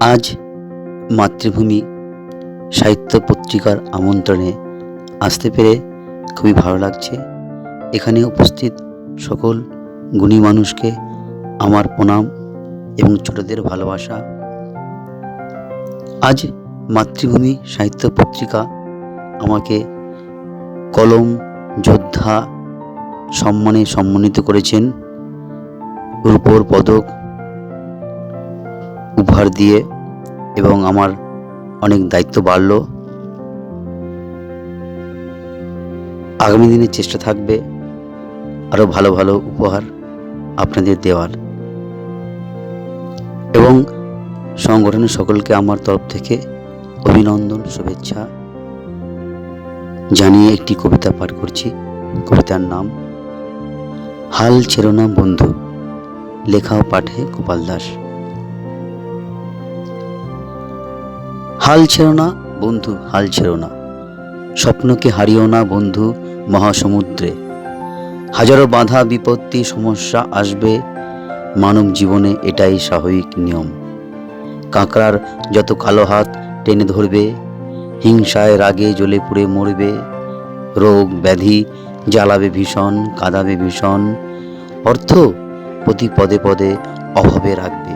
আজ মাতৃভূমি সাহিত্য পত্রিকার আমন্ত্রণে আসতে পেরে খুবই ভালো লাগছে। এখানে উপস্থিত সকল গুণী মানুষকে আমার প্রণাম এবং ছোটদের ভালোবাসা। আজ মাতৃভূমি সাহিত্য পত্রিকা আমাকে কলম যোদ্ধা সম্মানে সম্মানিত করেছেন, রূপোর পদক উপহার দিয়ে, এবং আমার অনেক দায়িত্ব বাড়ল। আগামী দিনে চেষ্টা থাকবে আরও ভালো ভালো উপহার আপনাদের দেওয়ার, এবং সংগঠনের সকলকে আমার তরফ থেকে অভিনন্দন, শুভেচ্ছা জানিয়ে একটি কবিতা পাঠ করছি। কবিতার নাম হাল ছেড়ো না বন্ধু, লেখা ও পাঠে গোপাল দাস। হাল ছেড়ো না বন্ধু, হাল ছেড়ো না, স্বপ্নকে হারিও না বন্ধু মহাসমুদ্রে। হাজারো বাধা বিপত্তি সমস্যা আসবে মানব জীবনে, এটাই স্বাভাবিক নিয়ম। কাঁকড়ার যত কালো হাত টেনে ধরবে, হিংসায় রাগে জ্বলে পুড়ে মরবে। রোগ ব্যাধি জ্বালাবে ভীষণ, কাঁদাবে ভীষণ। অর্থ প্রতি পদে পদে অভাবে রাখবে।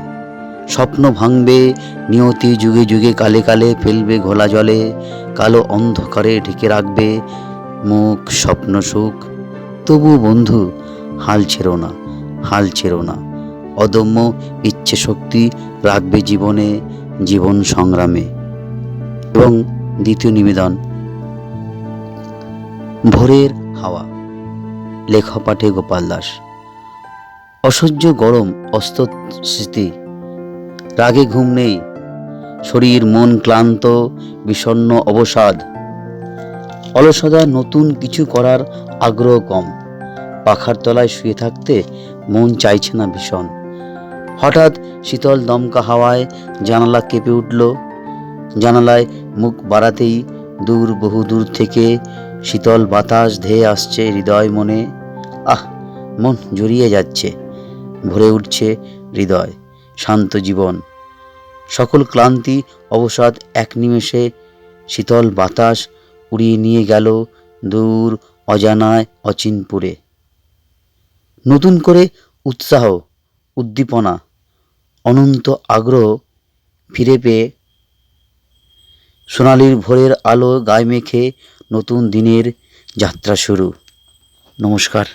স্বপ্ন ভাঙবে নিয়তি যুগে যুগে, কালে কালে ফেলবে ঘোলা জলে। কালো অন্ধকারে ঢেকে রাখবে মুখ স্বপ্ন সুখ। তবু বন্ধু হাল ছেড়ো না, হাল ছেড়ো না। অদম্য ইচ্ছে শক্তি রাখবে জীবনে, জীবন সংগ্রামে। এবং দ্বিতীয় নিবেদন ভোরের হাওয়া, লেখা পাঠে গোপাল দাস। অসহ্য গরম অস্ত স্মৃতি, রাগে ঘুম নেই, শরীর মন ক্লান্ত, বিষণ্ণ অবসাদ। অলসতা, নতুন কিছু করার আগ্রহ কম। পাখার তলায় শুয়ে থাকতে মন চাইছে না ভীষণ। হঠাৎ শীতল দমকা হাওয়ায় জানালা কেঁপে উঠল। জানালায় মুখ বাড়াতেই দূর, বহু দূর থেকে শীতল বাতাস ধেয়ে আসছে হৃদয় মনে। আহ, মন জড়িয়ে যাচ্ছে, ভরে উঠছে হৃদয়। শান্ত জীবন, সকল ক্লান্তি অবসাদ এক নিমেষে শীতল বাতাস উড়িয়ে নিয়ে গেল দূর অজানায় অচিনপুরে। নতুন করে উৎসাহ, উদ্দীপনা, অনন্ত আগ্রহ ফিরে পেয়ে সোনালির ভোরের আলো গায়ে মেখে নতুন দিনের যাত্রা শুরু। নমস্কার।